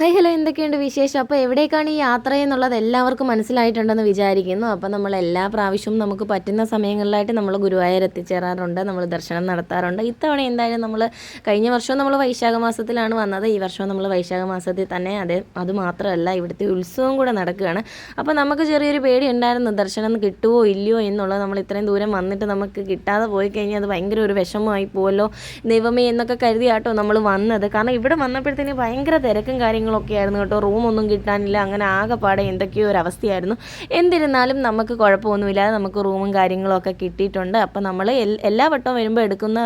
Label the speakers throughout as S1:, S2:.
S1: Hi hello എന്തൊക്കെയുണ്ട് വിശേഷം? അപ്പോൾ എവിടേക്കാണ് ഈ യാത്ര എന്നുള്ളത് എല്ലാവർക്കും മനസ്സിലായിട്ടുണ്ടെന്ന് വിചാരിക്കുന്നു. അപ്പോൾ നമ്മൾ എല്ലാ പ്രാവശ്യവും നമുക്ക് പറ്റുന്ന സമയങ്ങളിലായിട്ട് നമ്മൾ ഗുരുവായൂർ എത്തിച്ചേരാറുണ്ട്, നമ്മൾ ദർശനം നടത്താറുണ്ട്. ഇത്തവണ എന്തായാലും നമ്മൾ കഴിഞ്ഞ വർഷവും നമ്മൾ വൈശാഖ മാസത്തിലാണ് വന്നത്, ഈ വർഷവും നമ്മൾ വൈശാഖ മാസത്തിൽ തന്നെ അതുമാത്രമല്ല ഇവിടുത്തെ ഉത്സവം കൂടെ നടക്കുകയാണ്. അപ്പോൾ നമുക്ക് ചെറിയൊരു പേടി ഉണ്ടായിരുന്നു, ദർശനം കിട്ടുമോ ഇല്ലയോ എന്നുള്ളത്. നമ്മൾ ഇത്രയും ദൂരം വന്നിട്ട് നമുക്ക് കിട്ടാതെ പോയി കഴിഞ്ഞാൽ അത് ഭയങ്കര ഒരു വിഷമമായി പോകുമല്ലോ ദൈവമേ എന്നൊക്കെ കരുതിയാട്ടോ നമ്മൾ വന്നത്. കാരണം ഇവിടെ വന്നപ്പോഴത്തേന് ഭയങ്കര തിരക്കും കാര്യങ്ങളൊക്കെ ആയിരുന്നു കേട്ടോ. റൂമൊന്നും കിട്ടാനില്ല, അങ്ങനെ ആകെപ്പാടെ എന്തൊക്കെയോ ഒരു അവസ്ഥയായിരുന്നു. എന്നിരുന്നാലും നമുക്ക് കുഴപ്പമൊന്നുമില്ലാതെ നമുക്ക് റൂമും കാര്യങ്ങളൊക്കെ കിട്ടിയിട്ടുണ്ട്. അപ്പോൾ നമ്മൾ എല്ലാ വട്ടവും വരുമ്പോൾ എടുക്കുന്ന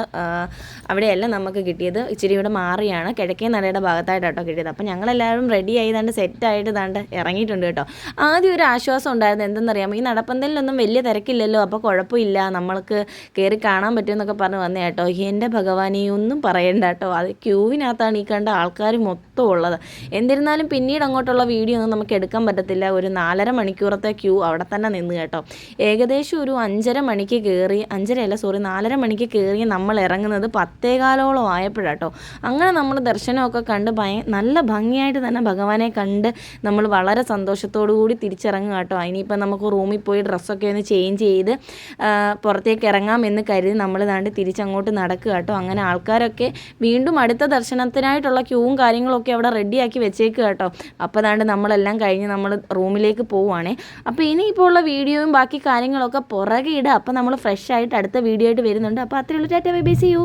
S1: അവിടെയല്ല നമുക്ക് കിട്ടിയത്, ഇച്ചിരി ഇവിടെ മാറിയാണ് കിഴക്കേ നടയുടെ ഭാഗത്തായിട്ടോ കിട്ടിയത്. അപ്പോൾ ഞങ്ങളെല്ലാവരും റെഡി ആയി സെറ്റായിട്ട് ഇറങ്ങിയിട്ടുണ്ട് കേട്ടോ. ആദ്യം ഒരു ആശ്വാസം ഉണ്ടായിരുന്നു, എന്തെന്നറിയാമോ, ഈ നടപ്പന്തലിലൊന്നും വലിയ തിരക്കില്ലല്ലോ, അപ്പോൾ കുഴപ്പമില്ല, നമ്മൾക്ക് കയറി കാണാൻ പറ്റുമെന്നൊക്കെ പറഞ്ഞ് വന്നേ കേട്ടോ. എൻ്റെ ഭഗവാനെ ഒന്നും പറയണ്ട കേട്ടോ, അത് ക്യൂവിനകത്താണ് ഈ കണ്ട ആൾക്കാർ മൊത്തം ഉള്ളത്. എന്നിരുന്നാലും പിന്നീട് അങ്ങോട്ടുള്ള വീഡിയോ ഒന്നും നമുക്ക് എടുക്കാൻ പറ്റത്തില്ല. ഒരു 4.5 മണിക്കൂറത്തെ ക്യൂ അവിടെ തന്നെ നിന്ന് കേട്ടോ. ഏകദേശം ഒരു 5:30 മണിക്ക് കയറി, 4:30 മണിക്ക് കയറി നമ്മൾ ഇറങ്ങുന്നത് 10:15 ആയപ്പോഴാട്ടോ. അങ്ങനെ നമ്മൾ ദർശനമൊക്കെ കണ്ട് നല്ല ഭംഗിയായിട്ട് തന്നെ ഭഗവാനെ കണ്ട് നമ്മൾ വളരെ സന്തോഷത്തോടു കൂടി തിരിച്ചിറങ്ങുക കേട്ടോ. ഇനിയിപ്പോൾ നമുക്ക് റൂമിൽ പോയി ഡ്രസ്സൊക്കെ ഒന്ന് ചേഞ്ച് ചെയ്ത് പുറത്തേക്ക് ഇറങ്ങാമെന്ന് കരുതി നമ്മൾ തിരിച്ചങ്ങോട്ട് നടക്കുക കേട്ടോ. അങ്ങനെ ആൾക്കാരൊക്കെ വീണ്ടും അടുത്ത ദർശനത്തിനായിട്ടുള്ള ക്യൂവും കാര്യങ്ങളൊക്കെ അവിടെ റെഡിയാക്കി വെച്ചേക്കുക കേട്ടോ. അപ്പോൾ നമ്മളെല്ലാം കഴിഞ്ഞ് നമ്മൾ റൂമിലേക്ക് പോവുകയാണേ. അപ്പോൾ ഇനിയിപ്പോൾ ഉള്ള വീഡിയോയും ബാക്കി കാര്യങ്ങളൊക്കെ പുറകെ ഇടുക. അപ്പോൾ നമ്മൾ ഫ്രഷ് ആയിട്ട് അടുത്ത വീഡിയോ ആയിട്ട് വരുന്നുണ്ട്. അപ്പോൾ അത്രയുള്ളൂ. Tata bye bye, see U.